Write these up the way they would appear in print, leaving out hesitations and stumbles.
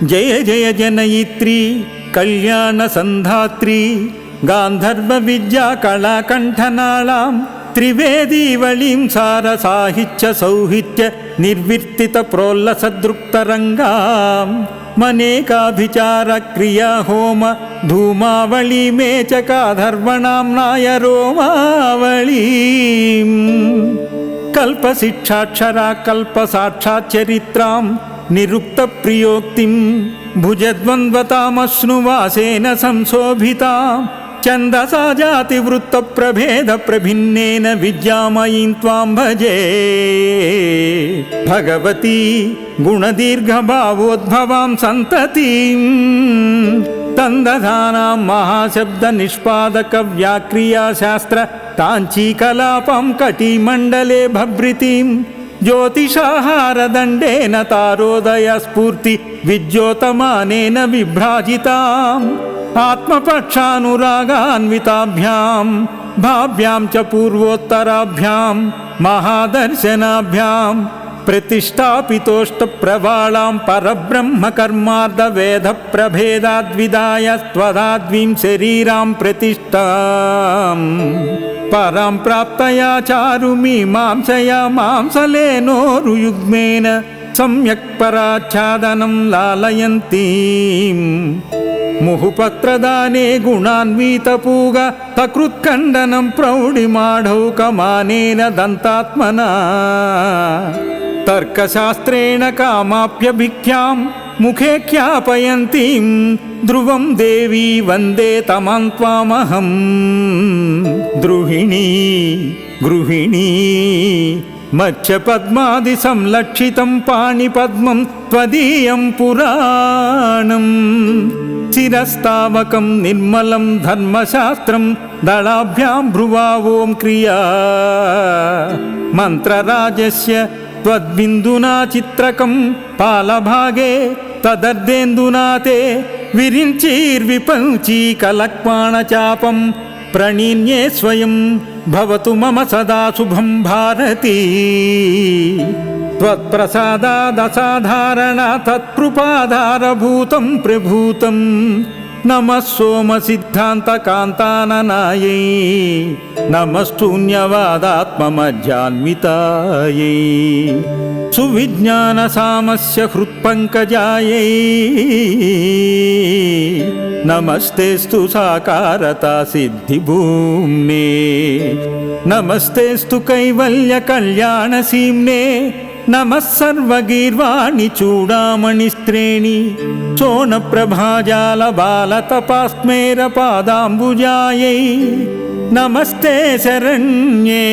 जय जय जनयित्री कल्याण संधात्री गांधर्व विद्या कलाकंठनालां त्रिवेदीवलीं सार साहित्य सौहित्य निर्वर्तित प्रोल्लसदृक्तरंगां मनेकाभिचार क्रिया होम धूमावली मेचकाधर्वणाम्नाय रोमावलीं कल्पशिक्षाक्षरा कल्पसाक्षाच्चरित्रां निरुक्त प्रियोक्तिं भुजद्वन्द्वतामश्नुवासेन संशोभितां छन्दसा जातिवृत्त प्रभेद प्रभिन्नेन विद्यामयीं त्वां भजे भगवती गुणदीर्घभावोद्भवां सन्ततिं तन्दधानां महाशब्द निष्पादक व्याक्रिया शास्त्र ताञ्चीकलापं कटिमण्डले भभृतिं ज्योतिषाहारदण्डेन तारोदय स्फूर्ति विद्योतमानेन विभ्राजिताम् आत्मपक्षानुरागान्विताभ्यां भाव्यां च पूर्वोत्तराभ्यां महादर्शनाभ्यां प्रतिष्ठापितोष्टप्रवालां परब्रह्मकर्मार्धवेद प्रभेदाद्विदाय त्वदाद्वीं शरीरां प्रतिष्ठां परां प्राप्तया चारुमीमांसया मांसलेनोरुयुग्मेन सम्यक् पराच्छादनं लालयन्तीं मुहुपत्रदाने गुणान्वितपूग तकृत्खण्डनं प्रौढिमाढौकमानेन दन्तात्मना तर्कशास्त्रेण कामाप्यभिख्यां मुखे ख्यापयन्तीं ध्रुवं देवी वन्दे तमां त्वामहं द्रुहिणी गृहिणी मत्स्यपद्मादिसंलक्षितं पाणिपद्मं त्वदीयं पुराणं शिरस्तावकं निर्मलं धर्मशास्त्रं दलाभ्यां भ्रुवावों क्रिया मन्त्रराजस्य त्वद्बिन्दुना चित्रकं पालभागे तदर्धेन्दुना ते विरिञ्चीर्विपञ्ची कलक्पाणचापं प्रणीन्ये स्वयं भवतु मम सदा शुभं भारती त्वत्प्रसादादसाधारणा तत्कृपाधारभूतं प्रभूतं नमः सोमसिद्धान्तकान्ताननायै नमस्तून्यवादात्ममज्जान्वितायै सुविज्ञानसामस्य हृत्पङ्कजायै नमस्तेस्तु साकारता सिद्धिभूम्ने नमस्तेस्तु कैवल्यकल्याणसीम्ने नमः सर्वगीर्वाणि चूडामणिस्त्रेणि सोनप्रभाजालबालतपास्मेरपादाम्बुजायै नमस्ते शरण्ये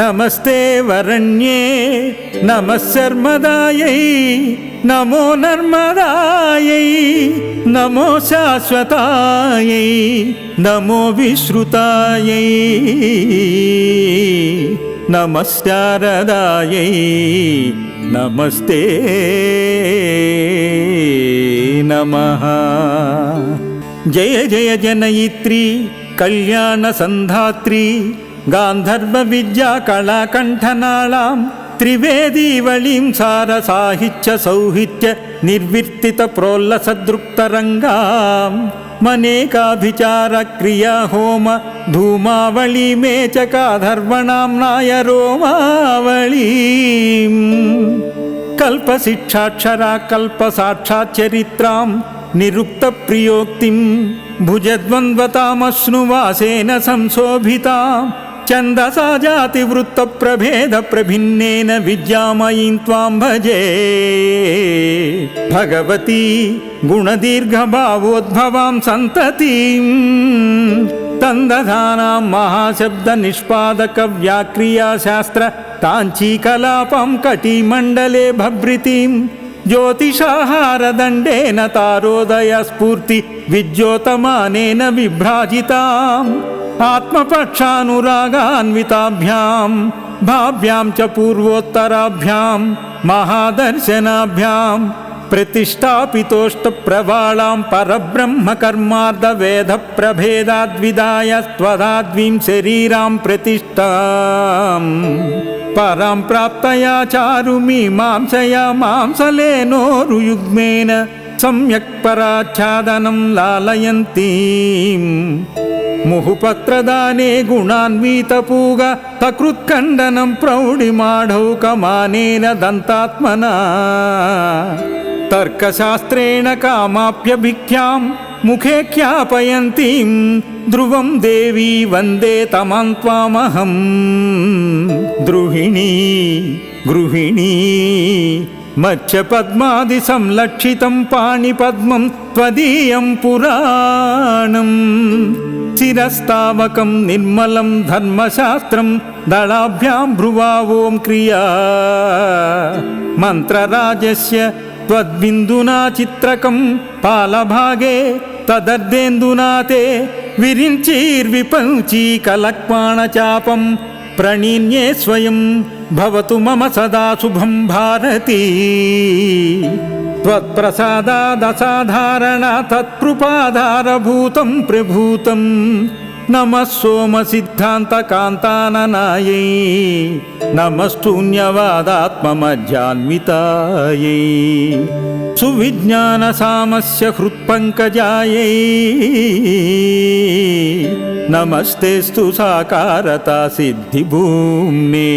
नमस्ते वरण्ये नमः शर्मदायै नमो नर्मदायै नमो शाश्वतायै नमो विश्रुतायै नमस्कारदायै नमस्ते नमः जय जय जनयित्री कल्याण संधात्री गांधर्व विद्या कलाकंठनालां त्रिवेदीवलीं सार साहित्य सौहित्य निर्वर्तित प्रोल्लसदृक्तरंगां मनेकाभिचार क्रिया होम धूमावली मेचकाधर्वणाम्नाय रोमावलीं कल्पशिक्षाक्षरा कल्पसाक्षाच्चरित्रां निरुक्त प्रियोक्तिं भुजद्वन्द्वतामश्नुवासेन संशोभितां छन्दसा जातिवृत्त प्रभेद प्रभिन्नेन विद्यामयीं त्वां भजे भगवती गुणदीर्घभावोद्भवां सन्ततिं तन्दधानां महाशब्द निष्पादक व्याक्रिया शास्त्र ताञ्चीकलापं कटिमण्डले भभृतिं ज्योतिषाहारदण्डेन तारोदय स्फूर्ति विद्योतमानेन विभ्राजिताम् आत्मपक्षानुरागान्विताभ्यां भाव्यां च पूर्वोत्तराभ्यां महादर्शनाभ्यां प्रतिष्ठापितोष्टप्रवालां परब्रह्मकर्मार्धवेद प्रभेदाद्विदाय त्वदाद्वीं शरीरां प्रतिष्ठां परां प्राप्तया चारुमीमांसया मांसलेनोरुयुग्मेन सम्यक् पराच्छादनं लालयन्तीं मुहुपत्रदाने गुणान्वितपूग सकृत्खण्डनं प्रौढिमाढौकमानेन दन्तात्मना तर्कशास्त्रेण कामाप्यभिख्यां मुखे ख्यापयन्तीं ध्रुवं देवी वन्दे तमां त्वामहं द्रुहिणी गृहिणी मत्स्यपद्मादिसंलक्षितं पाणिपद्मं त्वदीयं पुराणं शिरस्तावकं निर्मलं धर्मशास्त्रं दलाभ्यां भ्रुवावों क्रिया मन्त्रराजस्य त्वद्बिन्दुना चित्रकं पालभागे तदर्धेन्दुना ते विरिञ्चीर्विपञ्चीकलक्पाणचापं प्रणीन्ये स्वयं भवतु मम सदा शुभं भारती त्वत्प्रसादादसाधारणा तत्कृपाधारभूतं प्रभूतं नमः सोमसिद्धान्तकान्ताननायै नमस्तून्यवादात्ममज्जान्वितायै सुविज्ञानसामस्य हृत्पङ्कजायै नमस्तेस्तु साकारता सिद्धिभूम्ने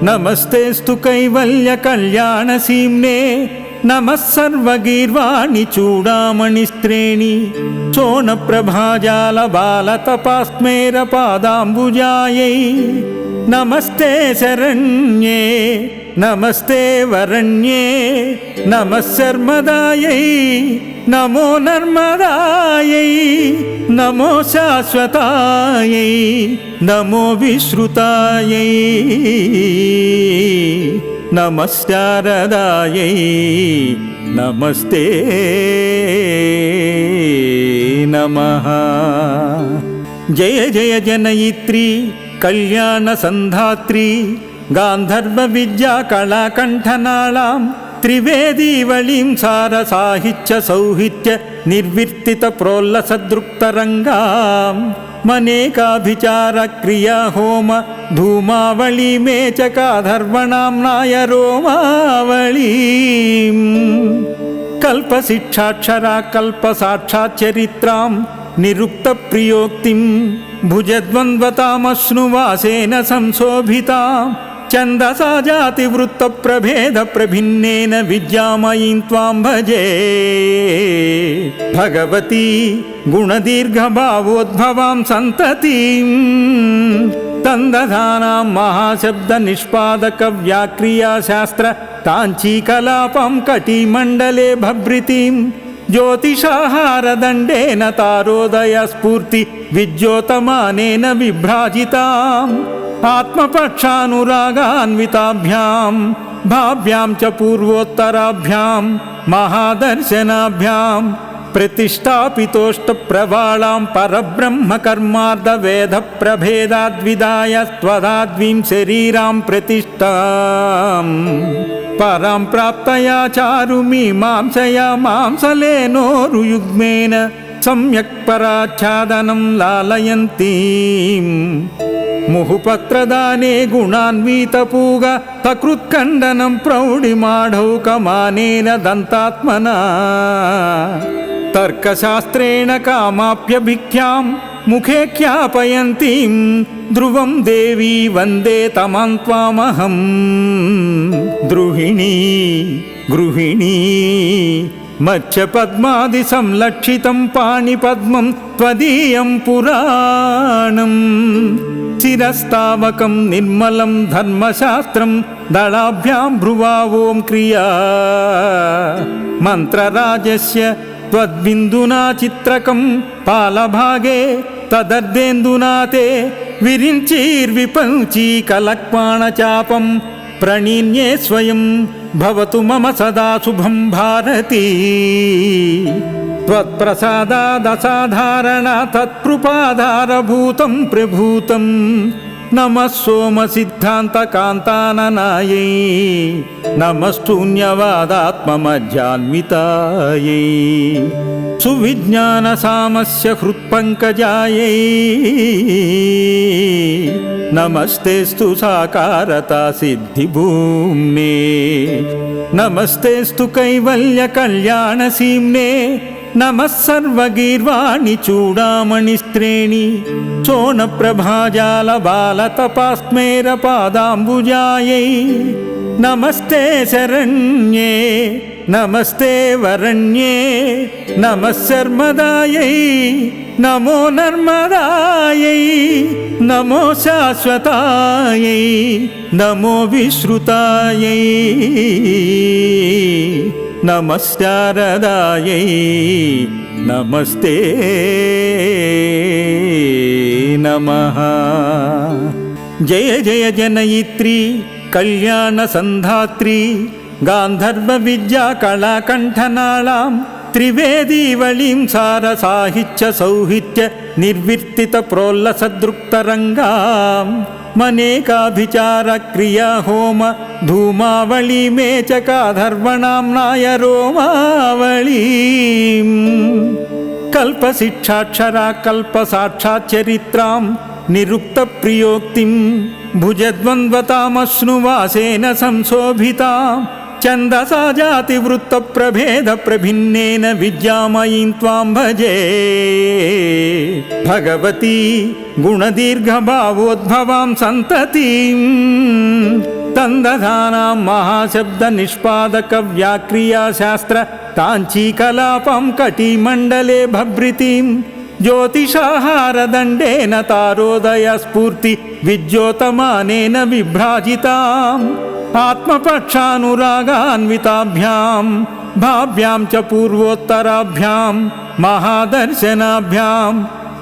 नमस्तेस्तु कैवल्यकल्याणसीम्ने नमः सर्वगीर्वाणि चूडामणिस्त्रेणि सोनप्रभाजालबालतपास्मेरपादाम्बुजायै नमस्ते शरण्ये नमस्ते वरण्ये नमः शर्मदायै नमो नर्मदायै नमो शाश्वतायै नमो विश्रुतायै नमः शारदायै नमस्ते नमः जय जय जनयित्री कल्याणसन्धात्री गान्धर्वविद्याकलाकण्ठनालां त्रिवेदीवलीं सारसाहित्य सौहित्य निर्वर्तितप्रोल्लसदृक्तरङ्गां मनेकाभिचारक्रिया होम धूमावलीमेचकाधर्वणाम्नाय रोमावलीं कल्पशिक्षाक्षरा कल्पसाक्षाच्चरित्रां निरुक्तप्रियोक्तिं भुजद्वन्द्वतामश्नुवासेन संशोभितां छन्दसा जातिवृत्तप्रभेदप्रभिन्नेन विद्यामयीं त्वां भजे भगवती गुणदीर्घभावोद्भवां सन्ततिं तन्दधानां महाशब्दनिष्पादकव्याक्रियाशास्त्र ताञ्चीकलापं कटिमण्डले भभृतिं ज्योतिषाहारदण्डेन तारोदयस्फूर्ति विज्योतमानेन विभ्राजिताम् आत्मपक्षानुरागान्विताभ्यां भाभ्यां च पूर्वोत्तराभ्यां महादर्शनाभ्यां प्रतिष्ठापितोष्टप्रवालां परब्रह्मकर्मार्धवेदप्रभेदाद्विदाय त्वदाद्वीं शरीरां प्रतिष्ठां परां प्राप्तया चारुमीमांसया मांसलेनोरुयुग्मेन सम्यक् पराच्छादनं लालयन्तीं मुहुपत्रदाने गुणान्वितपूग सकृत्खण्डनं प्रौढिमाढौकमानेन दन्तात्मना तर्कशास्त्रेण कामाप्यभिख्यां मुखे ख्यापयन्तीं ध्रुवं देवी वन्दे तमां त्वामहं द्रुहिणी गृहिणी मत्स्यपद्मादिसंलक्षितं पाणिपद्मं त्वदीयं पुराणं शिरस्तावकं निर्मलं धर्मशास्त्रं दलाभ्यां भ्रुवावों क्रिया मन्त्रराजस्य त्वद्बिन्दुना चित्रकं पालभागे तदर्धेन्दुना ते विरिञ्चीर्विपञ्चीकलक्पाणचापं प्रणीन्ये स्वयं भवतु मम सदा शुभं भारती त्वत्प्रसादादसाधारणा तत्कृपाधारभूतं प्रभूतं नमः सोमसिद्धान्तकान्ताननायै नमस्तून्यवादात्ममध्यान्वितायै सुविज्ञानसामस्य हृत्पङ्कजायै नमस्तेस्तु साकारता सिद्धिभूम्ने नमस्तेस्तु कैवल्यकल्याणसीम्ने नमः सर्वगीर्वाणि चूडामणिस्त्रेणि सोनप्रभाजालबालतपास्मेरपादाम्बुजायै नमस्ते शरण्ये नमस्ते वरण्ये नमः शर्मदायै नमो नर्मदायै नमो शाश्वतायै नमो विश्रुतायै नमः शारदायै नमस्ते नमः। जय जय जनयित्री कल्याणसन्धात्री गान्धर्वविद्याकलाकण्ठनाळां त्रिवेदीवळीं सारसाहित्य सौहित्य निर्वर्तितप्रोल्लसदृक्तरङ्गां मनेकाभिचारक्रिया होम धूमावळीमेचकाधर्वणाम्नाय रोमावळीं कल्पशिक्षाक्षरा कल्पसाक्षाच्चरित्रां निरुक्तप्रियोक्तिं भुजद्वन्द्वतामश्नुवासेन संशोभितां छन्दसा जातिवृत्तप्रभेदप्रभिन्नेन विद्यामयीं त्वां भजे भगवती गुणदीर्घभावोद्भवां सन्ततिं तन्दधानां महाशब्दनिष्पादकव्याक्रियाशास्त्र ताञ्चीकलापं कटिमण्डले भभृतिं ज्योतिषाहारदण्डेन तारोदयस्फूर्ति विद्योतमानेन विभ्राजिताम् आत्मपक्षानुरागान्विताभ्यां भाव्यां च पूर्वोत्तराभ्यां महादर्शनाभ्यां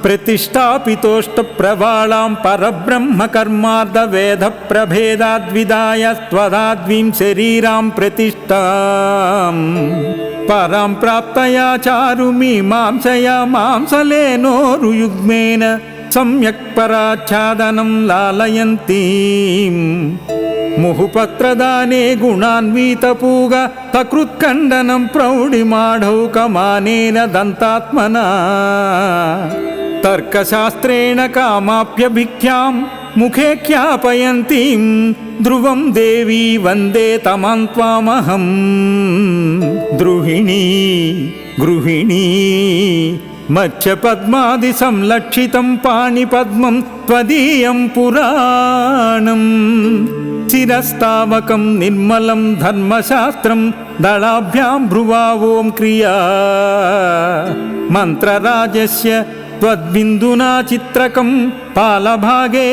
प्रतिष्ठापितोष्टप्रवालां परब्रह्मकर्मार्धवेदप्रभेदाद्विदाय त्वदाद्वीं शरीरां प्रतिष्ठां परां प्राप्तया चारुमीमांसया मांसलेनोरुयुग्मेन सम्यक् पराच्छादनं लालयन्तीं मुहुपत्रदाने गुणान्वितपूग तकृत्कण्डनं प्रौढिमाढौकमानेन दन्तात्मना तर्कशास्त्रेण कामाप्यभिख्यां मुखे ख्यापयन्तीं ध्रुवं देवी वन्दे तमां त्वामहं द्रुहिणी गृहिणी मत्स्यपद्मादिसंलक्षितं पाणिपद्मं त्वदीयं पुराणं चिरस्तावकं निर्मलं धर्मशास्त्रं दलाभ्यां भ्रुवावों क्रिया मन्त्रराजस्य त्वद्बिन्दुना चित्रकं पालभागे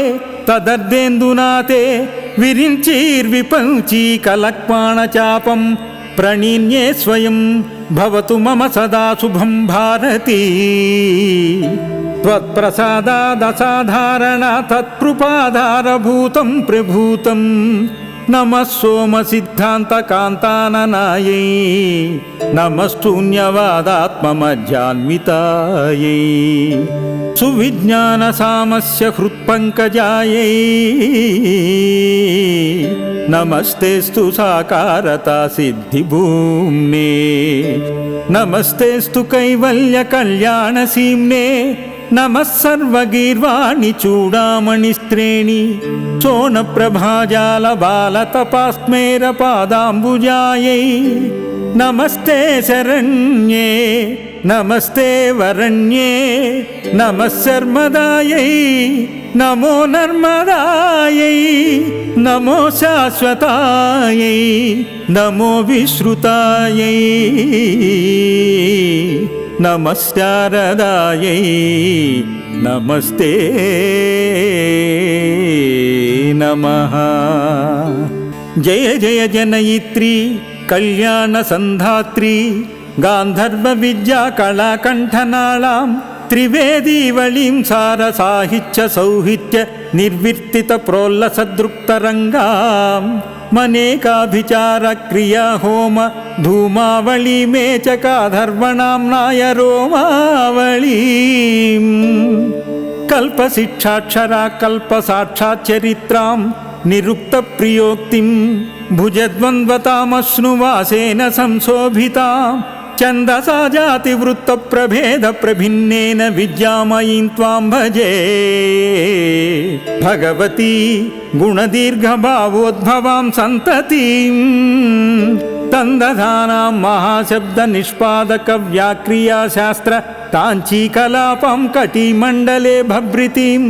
तदर्धेन्दुना ते विरिञ्चीर्विपञ्ची कलक्पाणचापं प्रणीन्ये स्वयं भवतु मम सदा शुभं भारती त्वत्प्रसादादसाधारणा तत्कृपाधारभूतं प्रभूतं नमः सोमसिद्धान्तकान्ताननायै नमस्तून्यवादात्ममध्यान्वितायै सुविज्ञानसामस्य हृत्पङ्कजायै नमस्तेस्तु साकारता सिद्धिभूम्ने नमस्तेस्तु कैवल्यकल्याणसीम्ने नमः सर्वगीर्वाणि चूडामणिस्त्रेणि सोनप्रभाजालबालतपास्मेरपादाम्बुजायै नमस्ते शरण्ये नमस्ते वरण्ये नमः शर्मदायै नमो नर्मदायै नमो शाश्वतायै नमो विश्रुतायै नमः शारदायै नमस्ते नमः। जय जय जनयित्री कल्याणसन्धात्री गान्धर्वविद्याकलाकण्ठनाळां त्रिवेदीवळीं सारसाहित्य सौहित्य निर्वर्तितप्रोल्लसदृक्तरङ्गां मनेकाभिचारक्रिया होम धूमावळीमेचकाधर्वणाम्नाय रोमावळीं कल्पशिक्षाक्षरा कल्पसाक्षाच्चरित्रां निरुक्तप्रियोक्तिं भुजद्वन्द्वतामश्नुवासेन संशोभितां छन्दसा जातिवृत्तप्रभेदप्रभिन्नेन विद्यामयीं त्वां भजे भगवती गुणदीर्घभावोद्भवां सन्ततिं तन्दधानां महाशब्दनिष्पादकव्याक्रियाशास्त्र ताञ्चीकलापं कटिमण्डले भभृतिं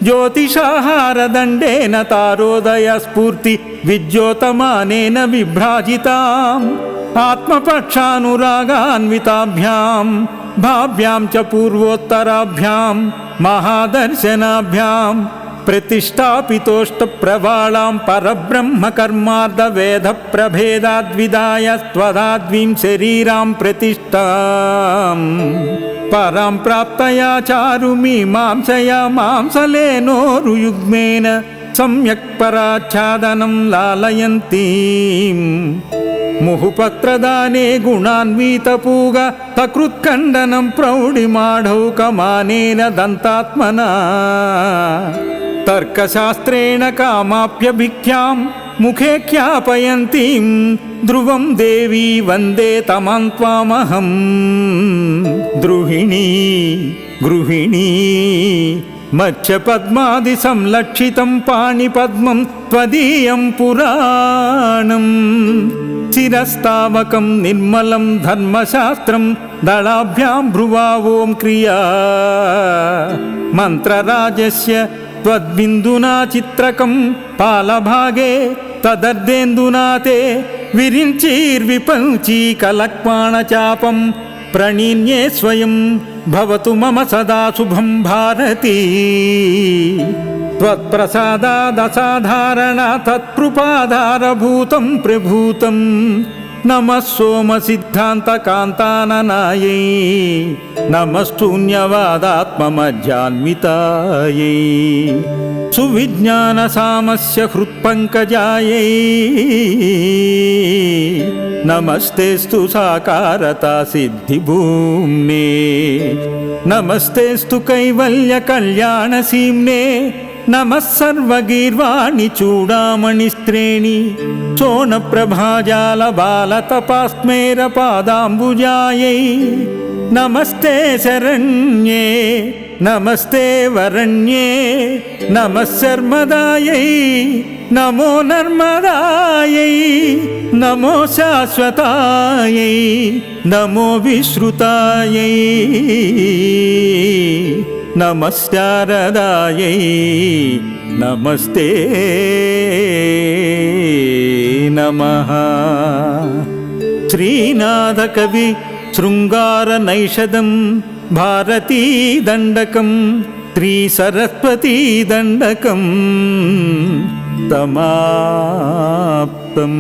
ज्योतिषाहारदण्डेन तारोदयस्फूर्ति विद्योतमानेन विभ्राजिताम् आत्मपक्षानुरागान्विताभ्यां भाव्यां च पूर्वोत्तराभ्यां महादर्शनाभ्यां प्रतिष्ठापितोष्टप्रवालां परब्रह्मकर्मार्धवेदप्रभेदाद्विदाय त्वदाद्वीं शरीरां प्रतिष्ठां परां प्राप्तया चारुमीमांसया मांसलेनोरुयुग्मेन सम्यक् पराच्छादनं लालयन्तीं मुहुपत्रदाने गुणान्वितपूग तकृत्खण्डनं प्रौढिमाढौकमानेन दन्तात्मना तर्कशास्त्रेण कामाप्यभिख्यां मुखे ख्यापयन्तीं ध्रुवं देवी वन्दे तमां त्वामहं द्रुहिणी गृहिणी मत्स्यपद्मादिसंलक्षितं पाणिपद्मं त्वदीयं पुराणं शिरस्तावकं निर्मलं धर्मशास्त्रं दलाभ्यां भ्रुवावों क्रिया मन्त्रराजस्य त्वद्बिन्दुना चित्रकं पालभागे तदर्धेन्दुना ते विरिञ्चीर्विपञ्ची कलक्माणचापं प्रणीन्ये स्वयं भवतु मम सदा शुभं भारती त्वत्प्रसादादसाधारणा तत्कृपाधारभूतं प्रभूतं नमः सोमसिद्धान्तकान्ताननायै नमस्तून्यवादात्ममज्जान्वितायै सुविज्ञानसामस्य हृत्पङ्कजायै नमस्तेस्तु साकारता सिद्धिभूम्ने नमस्तेस्तु कैवल्यकल्याणसीम्ने नमः सर्वगीर्वाणि चूडामणिस्त्रेणि सोनप्रभाजालबालतपास्मेरपादाम्बुजायै नमस्ते शरण्ये नमस्ते वरण्ये नमः शर्मदायै नमो नर्मदायै नमो शाश्वतायै नमो विश्रुतायै नमः शारदायै नमस्ते नमः श्रीनाथकवि शृङ्गारनैषदं भारतीदण्डकं श्रीसरस्वतीदण्डकं समाप्तम्।